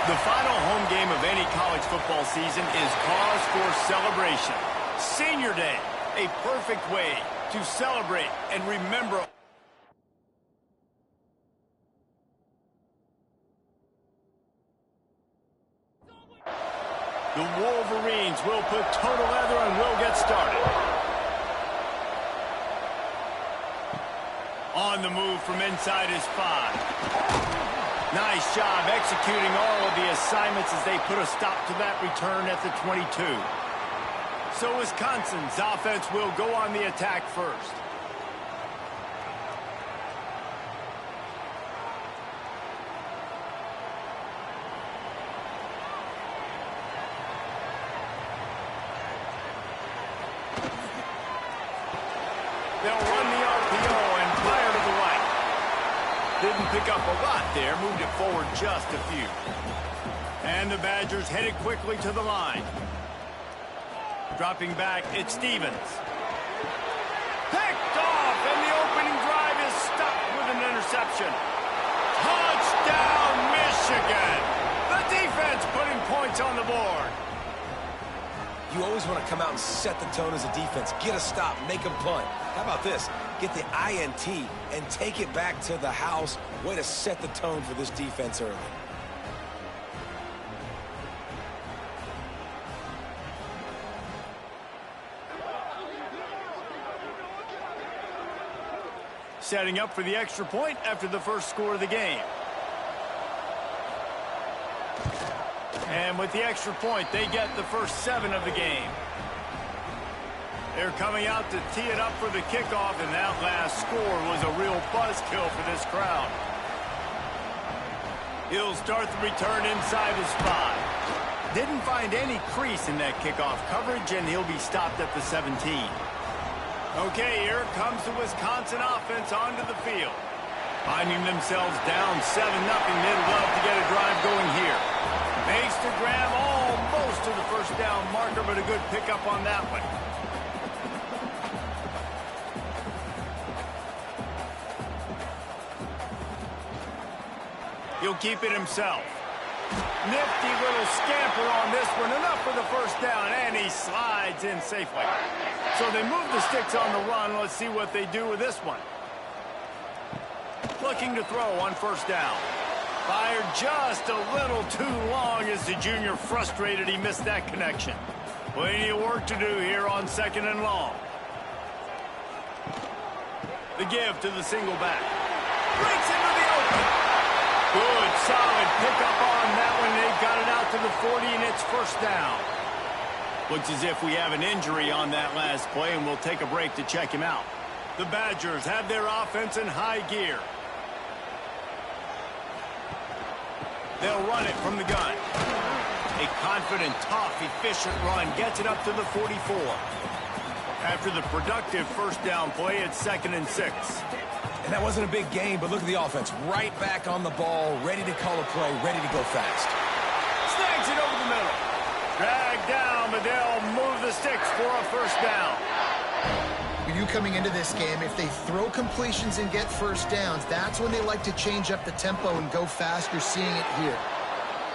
The final home game of any college football season is cause for celebration. Senior Day, a perfect way to celebrate and remember. The Wolverines will put toe to leather and will get started. On the move from inside his 5. Nice job executing all of the assignments as they put a stop to that return at the 22. So Wisconsin's offense will go on the attack first. They'll run the RPO and fire to the right. Didn't pick up a lot there, moved it forward just a few. And the Badgers headed quickly to the line. Dropping back, it's Stevens. Picked off, and the opening drive is stopped with an interception. Touchdown, Michigan! The defense putting points on the board. You always want to come out and set the tone as a defense. Get a stop, make them punt. How about this? Get the INT and take it back to the house. Way to set the tone for this defense early. Setting up for the extra point after the first score of the game. And with the extra point, they get the first 7 of the game. They're coming out to tee it up for the kickoff, and that last score was a real buzzkill for this crowd. He'll start the return inside his 5. Didn't find any crease in that kickoff coverage, and he'll be stopped at the 17. Okay, here comes the Wisconsin offense onto the field. Finding themselves down 7-0, they'd love to get a drive going here. Makes the grab almost to the first down marker, but a good pickup on that one. He'll keep it himself. Nifty little scamper on this one. Enough for the first down, and he slides in safely. So they move the sticks on the run. Let's see what they do with this one. Looking to throw on first down. Fired just a little too long as the junior frustrated he missed that connection. Plenty of work to do here on 2nd and long. The give to the single back. Breaks into the open. Good, solid pickup on that one. They've got it out to the 40, and it's first down. Looks as if we have an injury on that last play, and we'll take a break to check him out. The Badgers have their offense in high gear. They'll run it from the gun. A confident, tough, efficient run gets it up to the 44. After the productive first down play, it's 2nd and 6. And that wasn't a big gain, but look at the offense. Right back on the ball, ready to call a play, ready to go fast. Snags it over the middle. Dragged down, but they'll move the sticks for a first down. You knew coming into this game, if they throw completions and get first downs, that's when they like to change up the tempo and go fast. You're seeing it here.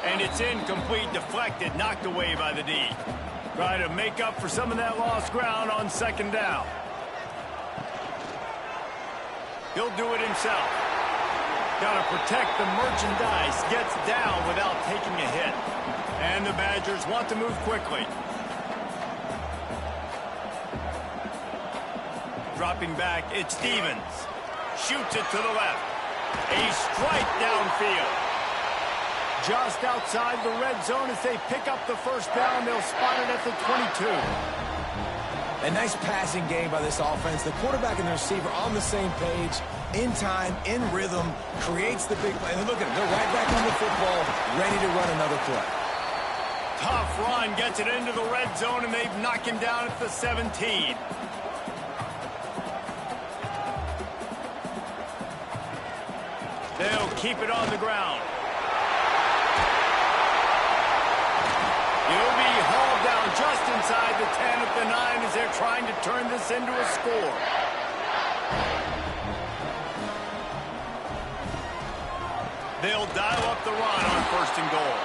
And it's incomplete, deflected, knocked away by the D. Try to make up for some of that lost ground on 2nd down. He'll do it himself. Got to protect the merchandise. Gets down without taking a hit. And the Badgers want to move quickly. Dropping back, it's Stevens. Shoots it to the left. A strike downfield. Just outside the red zone as they pick up the first down. They'll spot it at the 22. A nice passing game by this offense. The quarterback and the receiver on the same page, in time, in rhythm, creates the big play. And look at them. They're right back on the football, ready to run another play. Tough run, gets it into the red zone, and they've knocked him down at the 17. They'll keep it on the ground. He'll be hauled down just inside the 10 at the 9 as they're trying to turn this into a score. They'll dial up the run on 1st and goal.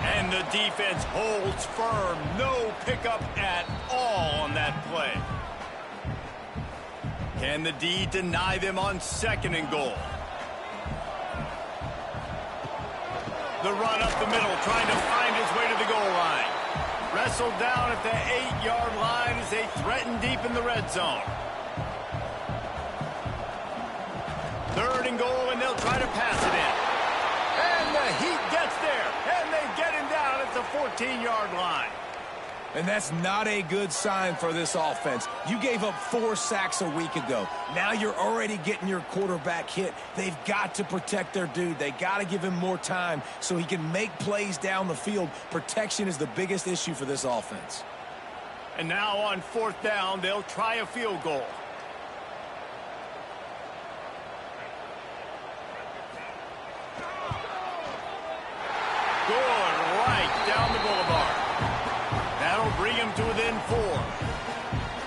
And the defense holds firm. No pickup at all on that play. Can the D deny them on 2nd and goal? The run up the middle, trying to find his way to the goal line. Wrestled down at the 8-yard line as they threaten deep in the red zone. 3rd and goal, and they'll try to pass it in. And the Heat gets there, and they get him down at the 14-yard line. And that's not a good sign for this offense. You gave up 4 sacks a week ago. Now you're already getting your quarterback hit. They've got to protect their dude. They got to give him more time so he can make plays down the field. Protection is the biggest issue for this offense. And now on 4th down, they'll try a field goal. Good, right down the boulevard. That'll bring him to within 4.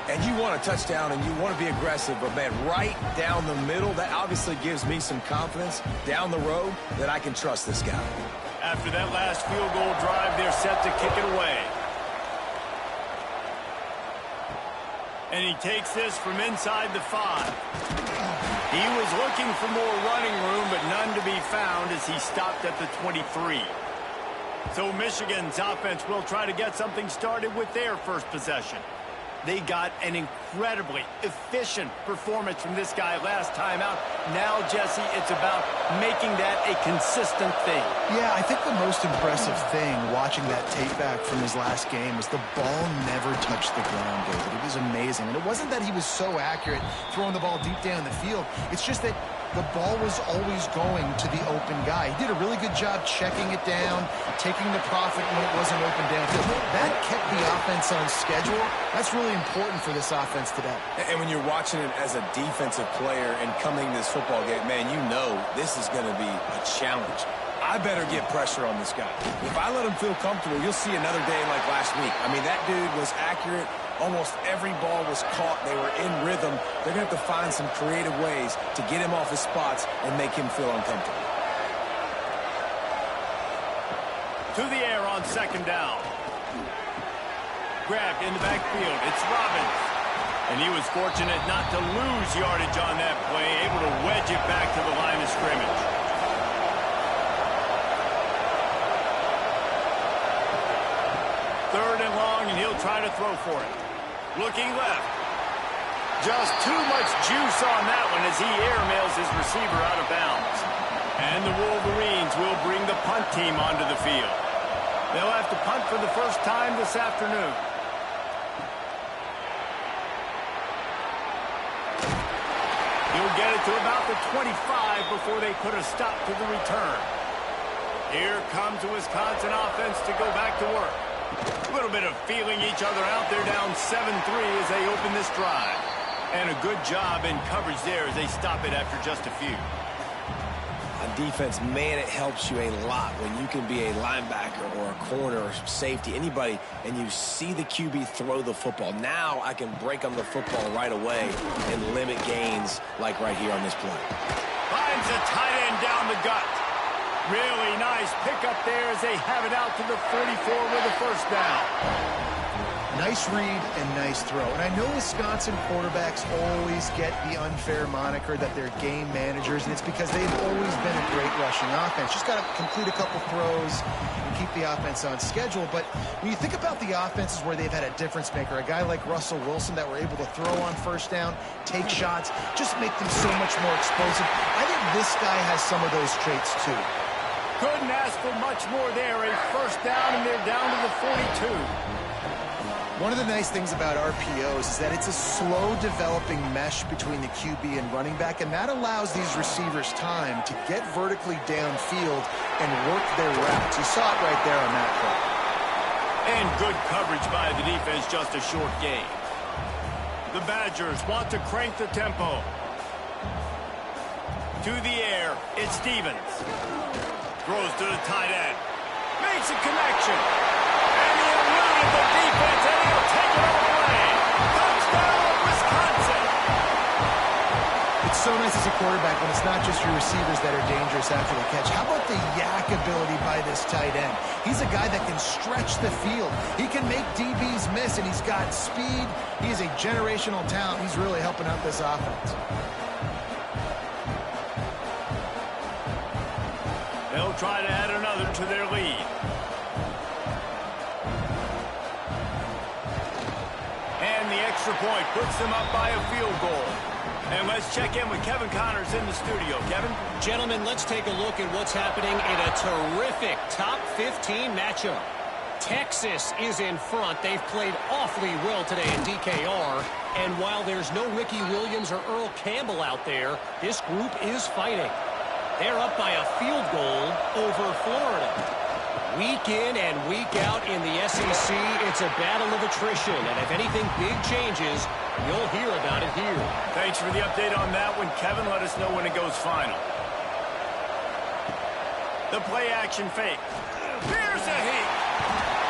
And you want a touchdown and you want to be aggressive, but man, right down the middle, that obviously gives me some confidence down the road that I can trust this guy. After that last field goal drive, they're set to kick it away. And he takes this from inside the 5. He was looking for more running room, but none to be found as he stopped at the 23. So Michigan's offense will try to get something started with their first possession. They got an incredibly efficient performance from this guy last time out. Now, Jesse, it's about making that a consistent thing. Yeah, I think the most impressive thing watching that tape back from his last game was the ball never touched the ground, David. It was amazing. And it wasn't that he was so accurate throwing the ball deep down the field. It's just that the ball was always going to the open guy. He did a really good job checking it down, taking the profit when it wasn't open downfield. That kept the offense on schedule. That's really important for this offense today. And when you're watching it as a defensive player and coming this football game, man, you know this is going to be a challenge. I better get pressure on this guy. If I let him feel comfortable, you'll see another day like last week. I mean, that dude was accurate. Almost every ball was caught. They were in rhythm. They're going to have to find some creative ways to get him off his spots and make him feel uncomfortable. To the air on 2nd down. Grabbed in the backfield. It's Robbins. And he was fortunate not to lose yardage on that play, able to wedge it back to the line of scrimmage. 3rd and long, and he'll try to throw for it. Looking left. Just too much juice on that one as he airmails his receiver out of bounds. And the Wolverines will bring the punt team onto the field. They'll have to punt for the first time this afternoon. He'll get it to about the 25 before they put a stop to the return. Here comes the Wisconsin offense to go back to work. A little bit of feeling each other out. They're down 7-3 as they open this drive. And a good job in coverage there as they stop it after just a few. On defense, man, it helps you a lot when you can be a linebacker or a corner or safety, anybody, and you see the QB throw the football. Now I can break on the football right away and limit gains like right here on this play. Finds a tight end down the gut. Really nice pickup there as they have it out to the 44 with a first down. Nice read and nice throw. And I know Wisconsin quarterbacks always get the unfair moniker that they're game managers, and it's because they've always been a great rushing offense. Just got to complete a couple throws and keep the offense on schedule. But when you think about the offenses where they've had a difference maker, a guy like Russell Wilson that were able to throw on first down, take shots, just make them so much more explosive. I think this guy has some of those traits too. Couldn't ask for much more there. A first down, and they're down to the 42. One of the nice things about RPOs is that it's a slow-developing mesh between the QB and running back, and that allows these receivers time to get vertically downfield and work their routes. You saw it right there on that play. And good coverage by the defense, just a short gain. The Badgers want to crank the tempo. To the air, it's Stevens. Throws to the tight end. Makes a connection. And he eluded the defense, and he'll take it all the way. Touchdown, Wisconsin. It's so nice as a quarterback when it's not just your receivers that are dangerous after the catch. How about the yak ability by this tight end? He's a guy that can stretch the field. He can make DBs miss, and he's got speed. He is a generational talent. He's really helping out this offense. They'll try to add another to their lead. And the extra point puts them up by a field goal. And let's check in with Kevin Connors in the studio. Kevin? Gentlemen, let's take a look at what's happening in a terrific top 15 matchup. Texas is in front. They've played awfully well today in DKR. And while there's no Ricky Williams or Earl Campbell out there, this group is fighting. They're up by a field goal over Florida. Week in and week out in the SEC, it's a battle of attrition. And if anything big changes, you'll hear about it here. Thanks for the update on that one, Kevin. Let us know when it goes final. The play action fake. Here's a heat.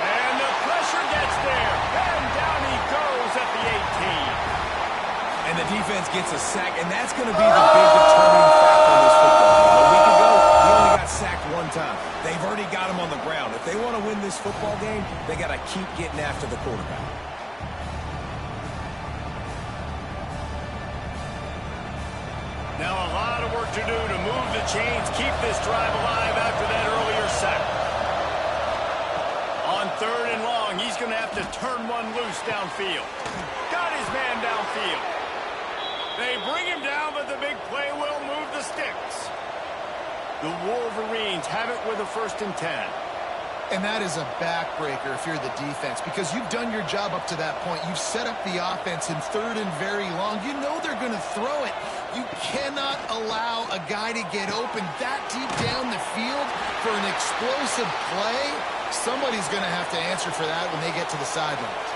And the pressure gets there. And down he goes at the 18. And the defense gets a sack, and that's going to be the big determining factor in this football game. A week ago, he only got sacked one time. They've already got him on the ground. If they want to win this football game, they got to keep getting after the quarterback. Now a lot of work to do to move the chains, keep this drive alive after that earlier sack. On 3rd and long, he's going to have to turn one loose downfield. Got his man downfield. They bring him down, but the big play will move the sticks. The Wolverines have it with a 1st and 10. And that is a backbreaker if you're the defense, because you've done your job up to that point. You've set up the offense in 3rd and very long. You know they're going to throw it. You cannot allow a guy to get open that deep down the field for an explosive play. Somebody's going to have to answer for that when they get to the sidelines.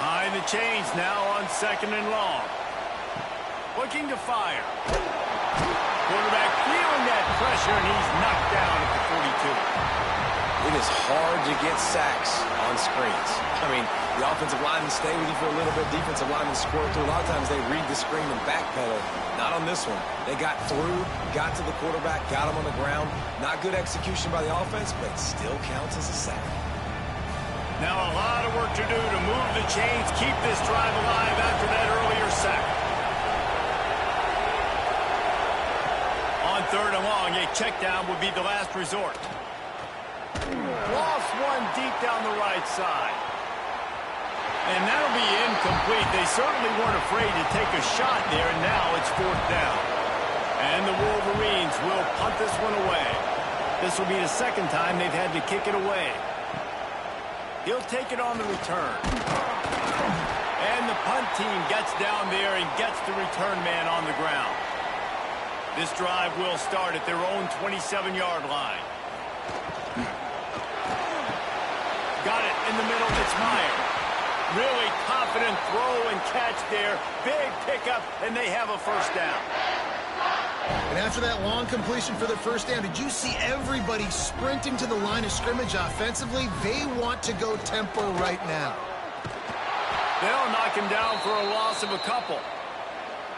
Behind the chains now on 2nd and long. Looking to fire. Quarterback feeling that pressure, and he's knocked down at the 42. It is hard to get sacks on screens. I mean, the offensive linemen stay with you for a little bit. Defensive linemen squirt through. A lot of times they read the screen and backpedal. Not on this one. They got through, got to the quarterback, got him on the ground. Not good execution by the offense, but it still counts as a sack. Now a lot of work to do to move the chains, keep this drive alive after that earlier sack. On 3rd and long, a check down would be the last resort. Lost one deep down the right side. And that'll be incomplete. They certainly weren't afraid to take a shot there, and now it's 4th down. And the Wolverines will punt this one away. This will be the 2nd time they've had to kick it away. He'll take it on the return. And the punt team gets down there and gets the return man on the ground. This drive will start at their own 27-yard line. Got it in the middle. It's Meyer. Really confident throw and catch there. Big pickup, and they have a 1st down. And after that long completion for the 1st down, did you see everybody sprinting to the line of scrimmage offensively? They want to go tempo right now. They'll knock him down for a loss of a couple.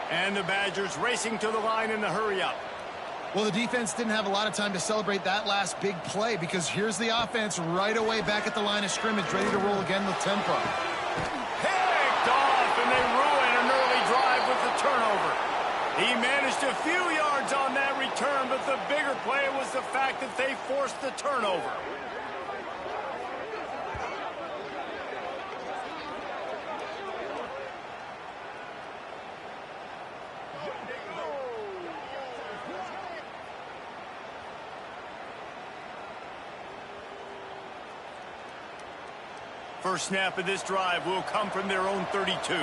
And the Badgers racing to the line in the hurry-up. Well, the defense didn't have a lot of time to celebrate that last big play, because here's the offense right away back at the line of scrimmage, ready to roll again with tempo. Picked off, and they ruin an early drive with the turnover. He managed a few yards on that return, but the bigger play was the fact that they forced the turnover. First snap of this drive will come from their own 32.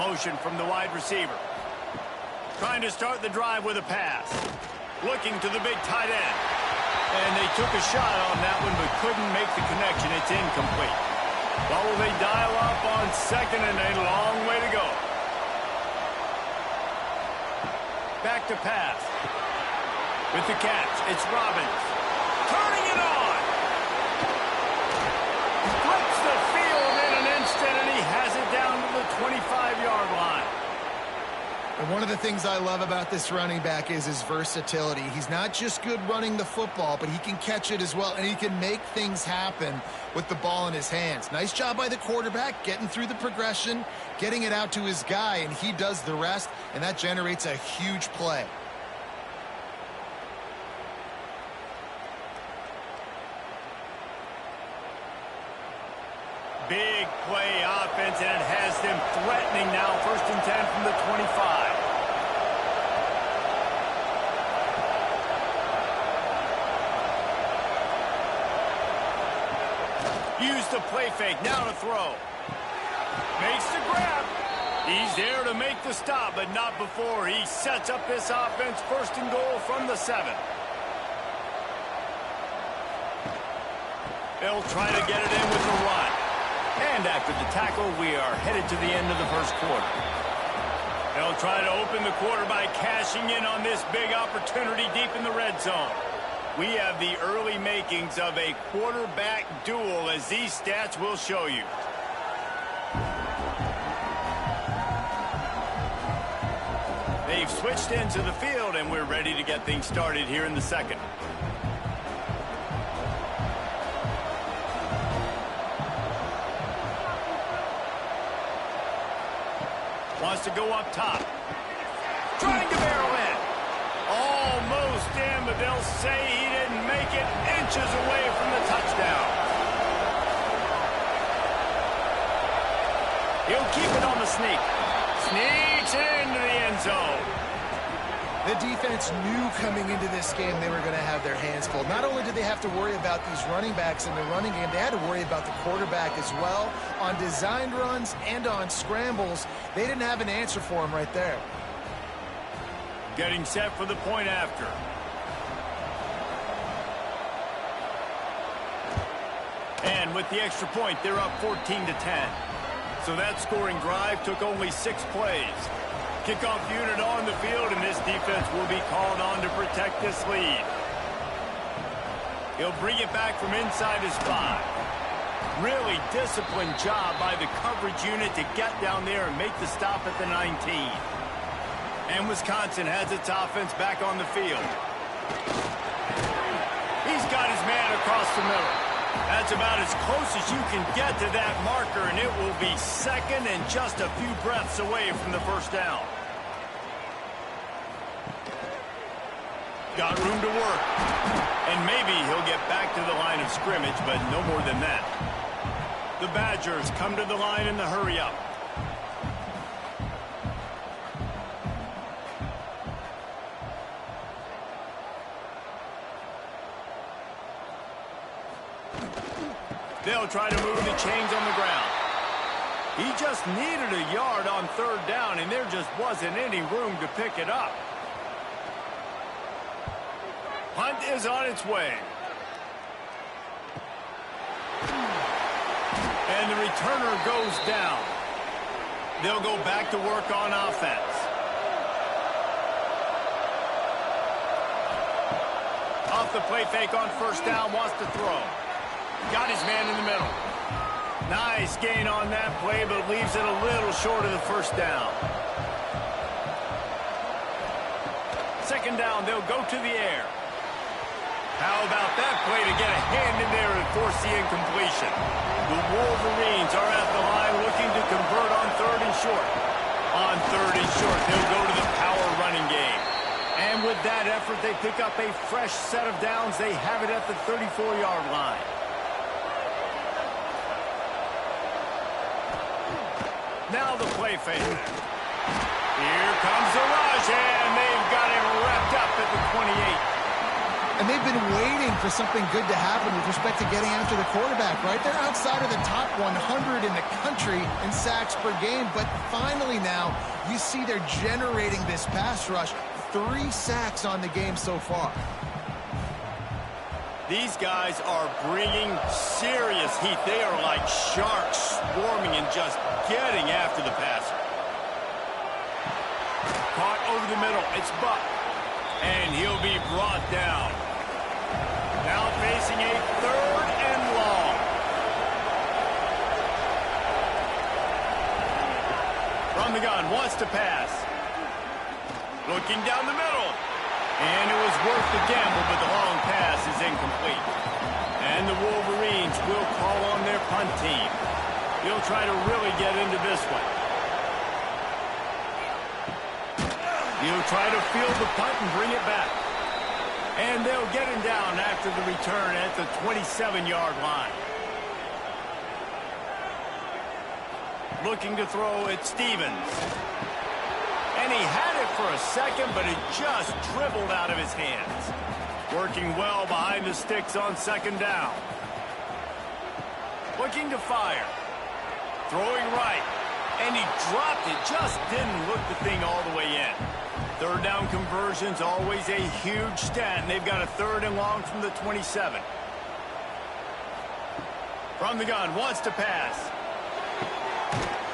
Motion from the wide receiver. Trying to start the drive with a pass. Looking to the big tight end. And they took a shot on that one but couldn't make the connection. It's incomplete. Well, will they dial up on 2nd and a long way to go? Back to pass. With the catch, it's Robbins. Turning it on. Flips the field in an instant, and he has it down One of the things I love about this running back is his versatility. He's not just good running the football, but he can catch it as well, and he can make things happen with the ball in his hands. Nice job by the quarterback, getting through the progression, getting it out to his guy, and he does the rest, and that generates a huge play. Big play offense, and it has them threatening now. 1st and 10 from the 25. Use the play fake, now to throw. Makes the grab. He's there to make the stop, but not before. He sets up this offense, 1st and goal from the 7. They'll try to get it in with the run. And after the tackle, we are headed to the end of the 1st quarter. They'll try to open the quarter by cashing in on this big opportunity deep in the red zone. We have the early makings of a quarterback duel, as these stats will show you. They've switched into the field, and we're ready to get things started here in the 2nd. Wants to go up top. Trying to barrel in. Almost in, but they'll say he didn't make it, inches away from the touchdown. He'll keep it on the sneak. Sneaks into the end zone. The defense knew coming into this game they were going to have their hands full. Not only did they have to worry about these running backs in the running game, they had to worry about the quarterback as well. On designed runs and on scrambles, they didn't have an answer for him right there. Getting set for the point after. And with the extra point, they're up 14-10. So that scoring drive took only 6 plays. Kickoff unit on the field, and this defense will be called on to protect this lead. He'll bring it back from inside his 5. Really disciplined job by the coverage unit to get down there and make the stop at the 19. And Wisconsin has its offense back on the field. He's got his man across the middle. That's about as close as you can get to that marker, and it will be 2nd and just a few breaths away from the 1st down. Got room to work. And maybe he'll get back to the line of scrimmage, but no more than that. The Badgers come to the line in the hurry-up. They'll try to move the chains on the ground. He just needed a yard on 3rd down, and there just wasn't any room to pick it up. Punt is on its way. And the returner goes down. They'll go back to work on offense. Off the play fake on 1st down, wants to throw. Got his man in the middle. Nice gain on that play, but leaves it a little short of the 1st down. 2nd down, they'll go to the air. How about that play to get a hand in there and force the incompletion? The Wolverines are at the line looking to convert on 3rd and short. On 3rd and short, they'll go to the power running game. And with that effort, they pick up a fresh set of downs. They have it at the 34-yard line. Now the play fake. Here comes the rush, and they've got him wrapped up at the 28. And they've been waiting for something good to happen with respect to getting after the quarterback, right? They're outside of the top 100 in the country in sacks per game, but finally now you see they're generating this pass rush. 3 sacks on the game so far. These guys are bringing serious heat. They are like sharks swarming and just getting after the passer. Caught over the middle. It's Buck. And he'll be brought down. Now facing a 3rd and long. From the gun, wants to pass. Looking down the middle. And it was worth the gamble, but the long pass is incomplete. And the Wolverines will call on their punt team. He'll try to really get into this one. He'll try to field the punt and bring it back. And they'll get him down after the return at the 27-yard line. Looking to throw at Stevens. And he had it for a second, but it just dribbled out of his hands. Working well behind the sticks on second down. Looking to fire. Throwing right. And he dropped it. Just didn't look the thing all the way in. Third down conversion's always a huge stat, and they've got a 3rd and long from the 27. From the gun, wants to pass.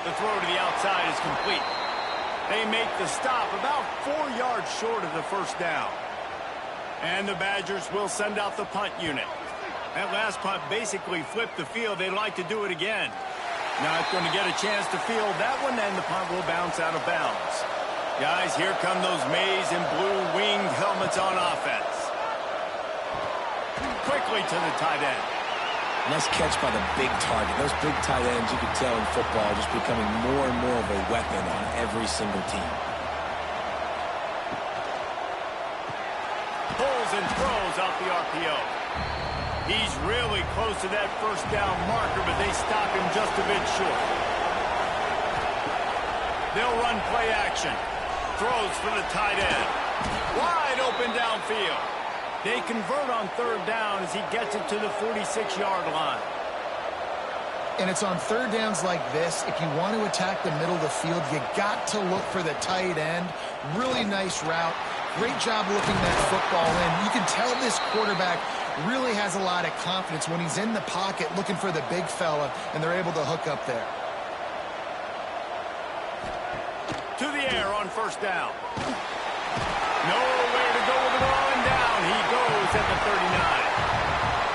The throw to the outside is complete. They make the stop about 4 yards short of the first down. And the Badgers will send out the punt unit. That last punt basically flipped the field. They'd like to do it again. Not going to get a chance to field that one, and the punt will bounce out of bounds. Guys, here come those maize and blue winged helmets on offense. Quickly to the tight end. Nice catch by the big target. Those big tight ends, you can tell in football, are just becoming more and more of a weapon on every single team. Pulls and throws out the RPO. He's really close to that first down marker, but they stop him just a bit short. They'll run play action. Throws for the tight end. Wide open downfield. They convert on 3rd down as he gets it to the 46-yard line. And it's on 3rd downs like this. If you want to attack the middle of the field, you got to look for the tight end. Really nice route. Great job looking that football in. You can tell this quarterback really has a lot of confidence when he's in the pocket looking for the big fella, and they're able to hook up there. To the air on 1st down. Nowhere to go with the ball, and down he goes at the 39.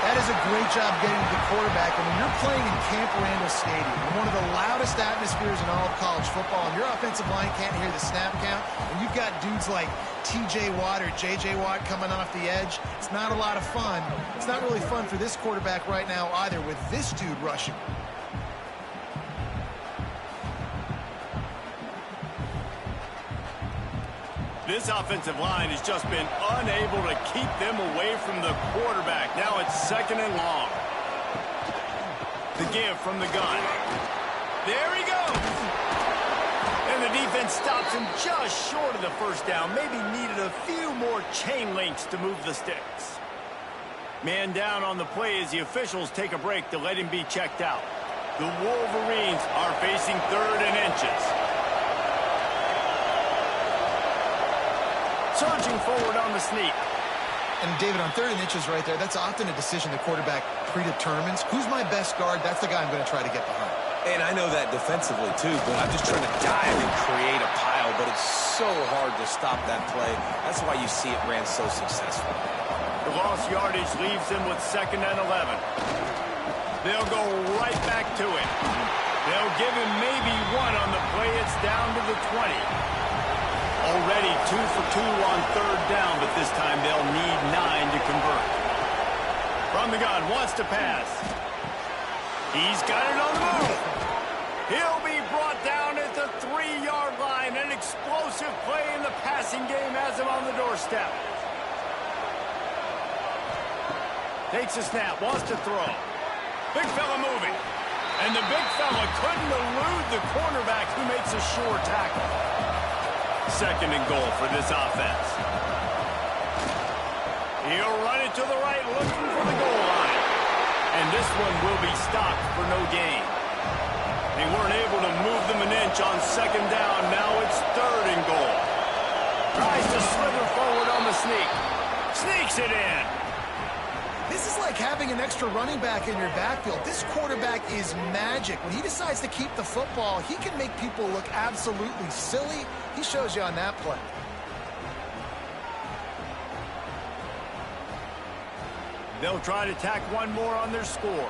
That is a great job getting to the quarterback. And when you're playing in Camp Randall Stadium, one of the loudest atmospheres in all of college football, and your offensive line can't hear the snap count, and you've got dudes like T.J. Watt or J.J. Watt coming off the edge, it's not a lot of fun. It's not really fun for this quarterback right now either with this dude rushing. This offensive line has just been unable to keep them away from the quarterback. Now it's 2nd and long. The give from the gun. There he goes. And the defense stops him just short of the first down. Maybe needed a few more chain links to move the sticks. Man down on the play as the officials take a break to let him be checked out. The Wolverines are facing 3rd and inches. Surging forward on the sneak. And David, on 3rd and inches right there, that's often a decision the quarterback predetermines. Who's my best guard? That's the guy I'm going to try to get behind. And I know that defensively, too, but I'm just trying to dive and create a pile, but it's so hard to stop that play. That's why you see it ran so successful. The lost yardage leaves them with 2nd and 11. They'll go right back to it. They'll give him maybe one on the play. It's down to the 20. Already 2 for 2 on 3rd down, but this time they'll need 9 to convert. From the gun, wants to pass. He's got it on the move. He'll be brought down at the 3-yard line. An explosive play in the passing game has him on the doorstep. Takes a snap, wants to throw. Big fella moving. And the big fella couldn't elude the cornerback who makes a sure tackle. 2nd and goal for this offense. He'll run it to the right, looking for the goal line. And this one will be stopped for no gain. They weren't able to move them an inch on 2nd down. Now it's 3rd and goal. Tries to slither forward on the sneak. Sneaks it in. This is like having an extra running back in your backfield. This quarterback is magic. When he decides to keep the football, he can make people look absolutely silly. He shows you on that play. They'll try to tack one more on their score.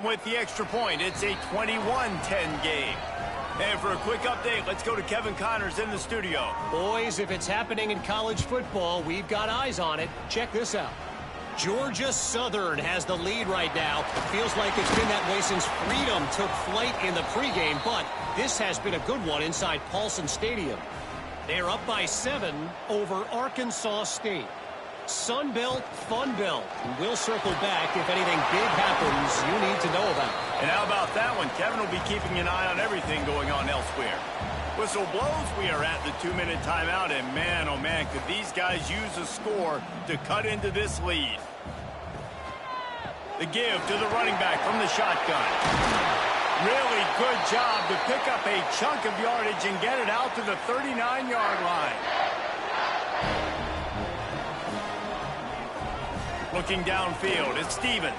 with the extra point. It's a 21-10 game. And for a quick update, let's go to Kevin Connors in the studio. Boys, if it's happening in college football, we've got eyes on it. Check this out. Georgia Southern has the lead right now. Feels like it's been that way since Freedom took flight in the pregame, but this has been a good one inside Paulson Stadium. They're up by 7 over Arkansas State. Sun Belt, Fun Belt. We'll circle back if anything big happens you need to know about. And how about that one? Kevin will be keeping an eye on everything going on elsewhere. Whistle blows, we are at the 2-minute timeout, and man, oh man, could these guys use a score to cut into this lead. The give to the running back from the shotgun. Really good job to pick up a chunk of yardage and get it out to the 39-yard line. Looking downfield, it's Stevens.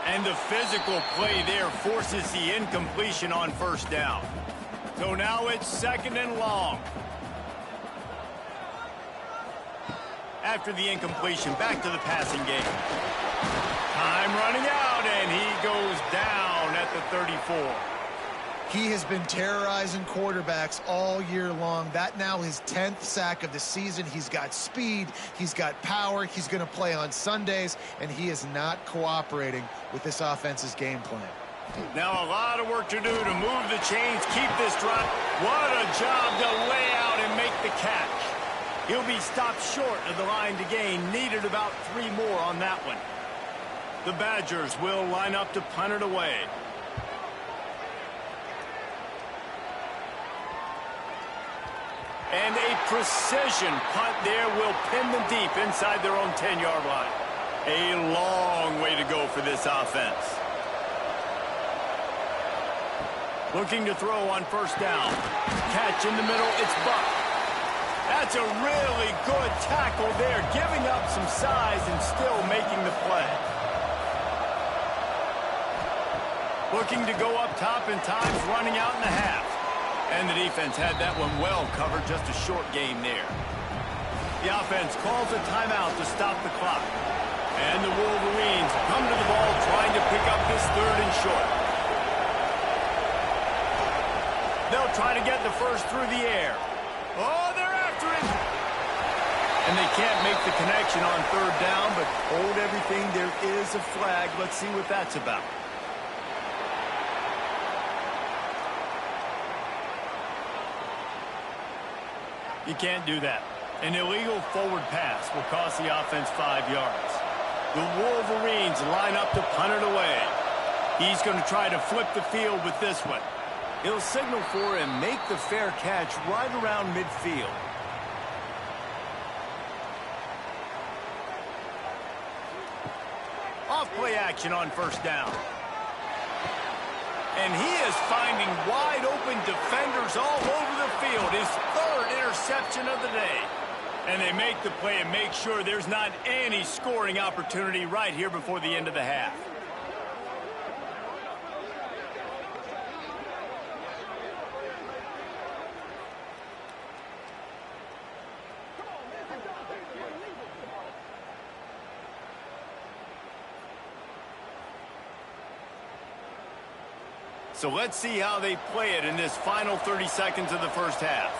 And the physical play there forces the incompletion on first down. So now it's 2nd and long. After the incompletion, back to the passing game. Time running out, and he goes down at the 34. He has been terrorizing quarterbacks all year long. That now his 10th sack of the season. He's got speed. He's got power. He's going to play on Sundays, and he is not cooperating with this offense's game plan. Now a lot of work to do to move the chains, keep this drive. What a job to lay out and make the catch. He'll be stopped short of the line to gain. Needed about 3 more on that one. The Badgers will line up to punt it away. And a precision punt there will pin them deep inside their own 10-yard line. A long way to go for this offense. Looking to throw on first down. Catch in the middle, it's Buck. That's a really good tackle there, giving up some size and still making the play. Looking to go up top in times, running out in the half. And the defense had that one well covered, just a short game there. The offense calls a timeout to stop the clock. And the Wolverines come to the ball trying to pick up this 3rd and short. They'll try to get the first through the air. Oh, they're after it! And they can't make the connection on 3rd down, but hold everything, there is a flag. Let's see what that's about. You can't do that. An illegal forward pass will cost the offense 5 yards. The Wolverines line up to punt it away. He's going to try to flip the field with this one. He'll signal for and make the fair catch right around midfield. Off play action on first down. And he is finding wide-open defenders all over the field. His 3rd interception of the day. And they make the play and make sure there's not any scoring opportunity right here before the end of the half. So let's see how they play it in this final 30 seconds of the first half.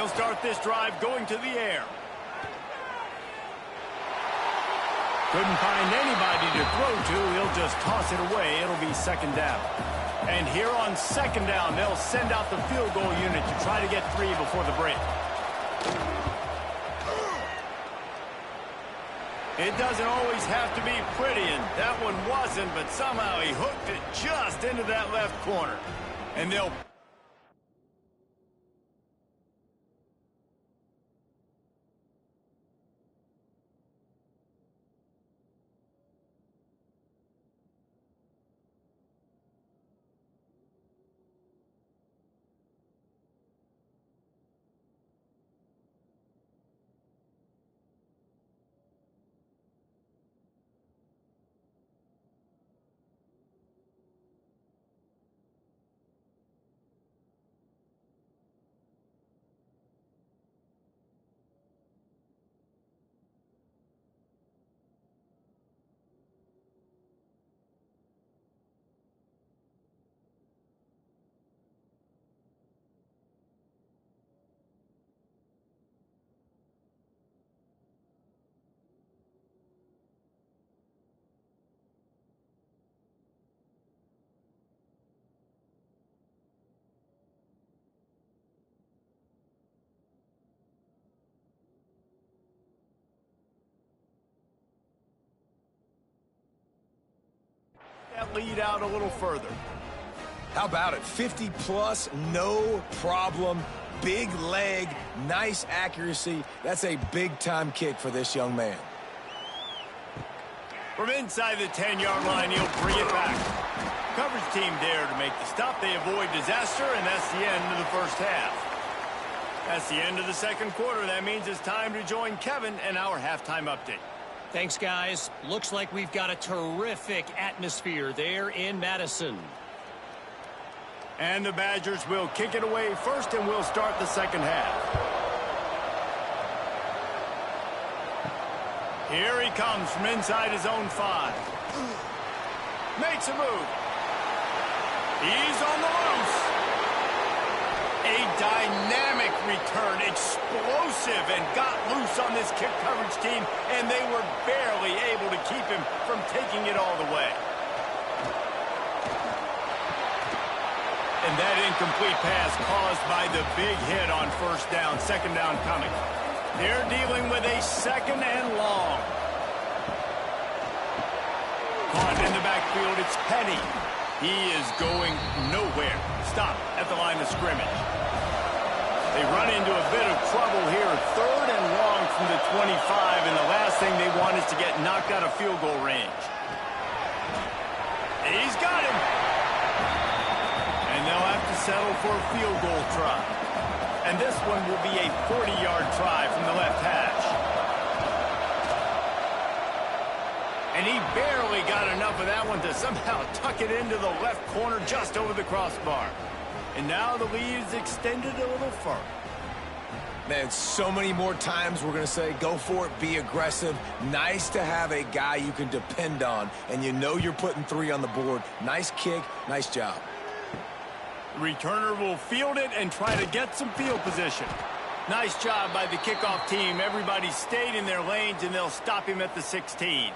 They'll start this drive going to the air. Couldn't find anybody to throw to. He'll just toss it away. It'll be second down. And here on second down, they'll send out the field goal unit to try to get 3 before the break. It doesn't always have to be pretty, and that one wasn't, but somehow he hooked it just into that left corner. And they'll... that lead out a little further. How about it? 50-plus, no problem. Big leg, nice accuracy. That's a big-time kick for this young man. From inside the 10-yard line, he'll bring it back. Coverage team there to make the stop. They avoid disaster, and that's the end of the first half. That's the end of the second quarter. That means it's time to join Kevin and our halftime update. Thanks, guys. Looks like we've got a terrific atmosphere there in Madison. And the Badgers will kick it away first, and we'll start the second half. Here he comes from inside his own 5. Makes a move. He's on the loose. A dynamic return, explosive, and got loose on this kick coverage team, and they were barely able to keep him from taking it all the way. And that incomplete pass caused by the big hit on first down, second down coming. They're dealing with a second and long. Caught in the backfield, it's Penny. He is going nowhere. Stop at the line of scrimmage. They run into a bit of trouble here. Third and long from the 25, and the last thing they want is to get knocked out of field goal range. He's got him. And they'll have to settle for a field goal try. And this one will be a 40-yard try from the left hash. And he barely got enough of that one to somehow tuck it into the left corner just over the crossbar. And now the lead is extended a little further. Man, so many more times we're going to say, go for it, be aggressive. Nice to have a guy you can depend on, and you know you're putting 3 on the board. Nice kick, nice job. The returner will field it and try to get some field position. Nice job by the kickoff team. Everybody stayed in their lanes, and they'll stop him at the 16.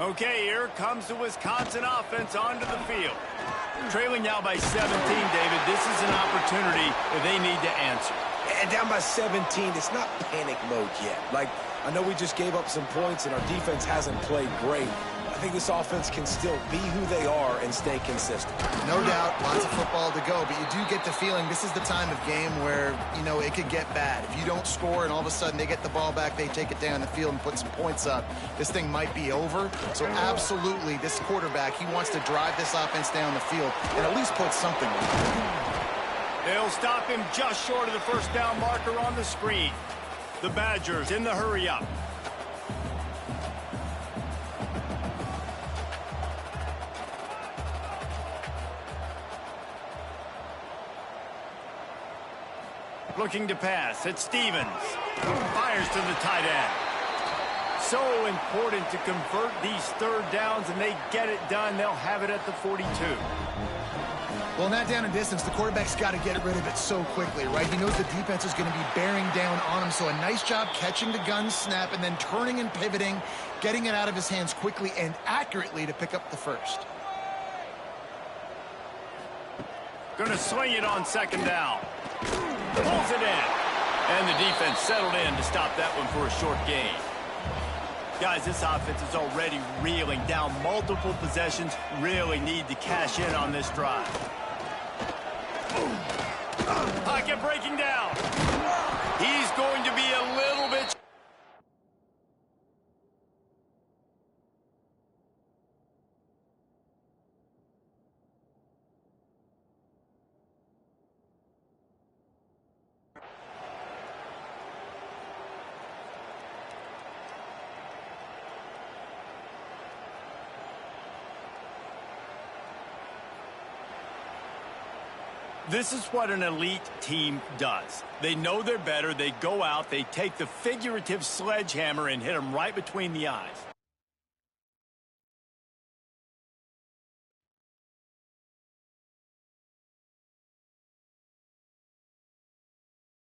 Okay, here comes the Wisconsin offense onto the field. Trailing now by 17, David. This is an opportunity that they need to answer. And down by 17, it's not panic mode yet. Like, I know we just gave up some points and our defense hasn't played great. I think this offense can still be who they are and stay consistent. No doubt, lots of football to go, but you do get the feeling this is the time of game where, you know, it could get bad. If you don't score and all of a sudden they get the ball back, they take it down the field and put some points up, this thing might be over. So absolutely, this quarterback, he wants to drive this offense down the field and at least put something on it. They'll stop him just short of the first down marker on the screen. The Badgers in the hurry up. Looking to pass. It's Stevens. Fires to the tight end. So important to convert these third downs, and they get it done. They'll have it at the 42. Well, in that down and distance, the quarterback's got to get rid of it so quickly, right? He knows the defense is going to be bearing down on him, so a nice job catching the gun snap and then turning and pivoting, getting it out of his hands quickly and accurately to pick up the first. Going to swing it on second down. Pulls it in. And the defense settled in to stop that one for a short gain. Guys, this offense is already reeling down multiple possessions. Really need to cash in on this drive. Pocket breaking down. He's going to be a little bit... This is what an elite team does. They know they're better. They go out. They take the figurative sledgehammer and hit them right between the eyes.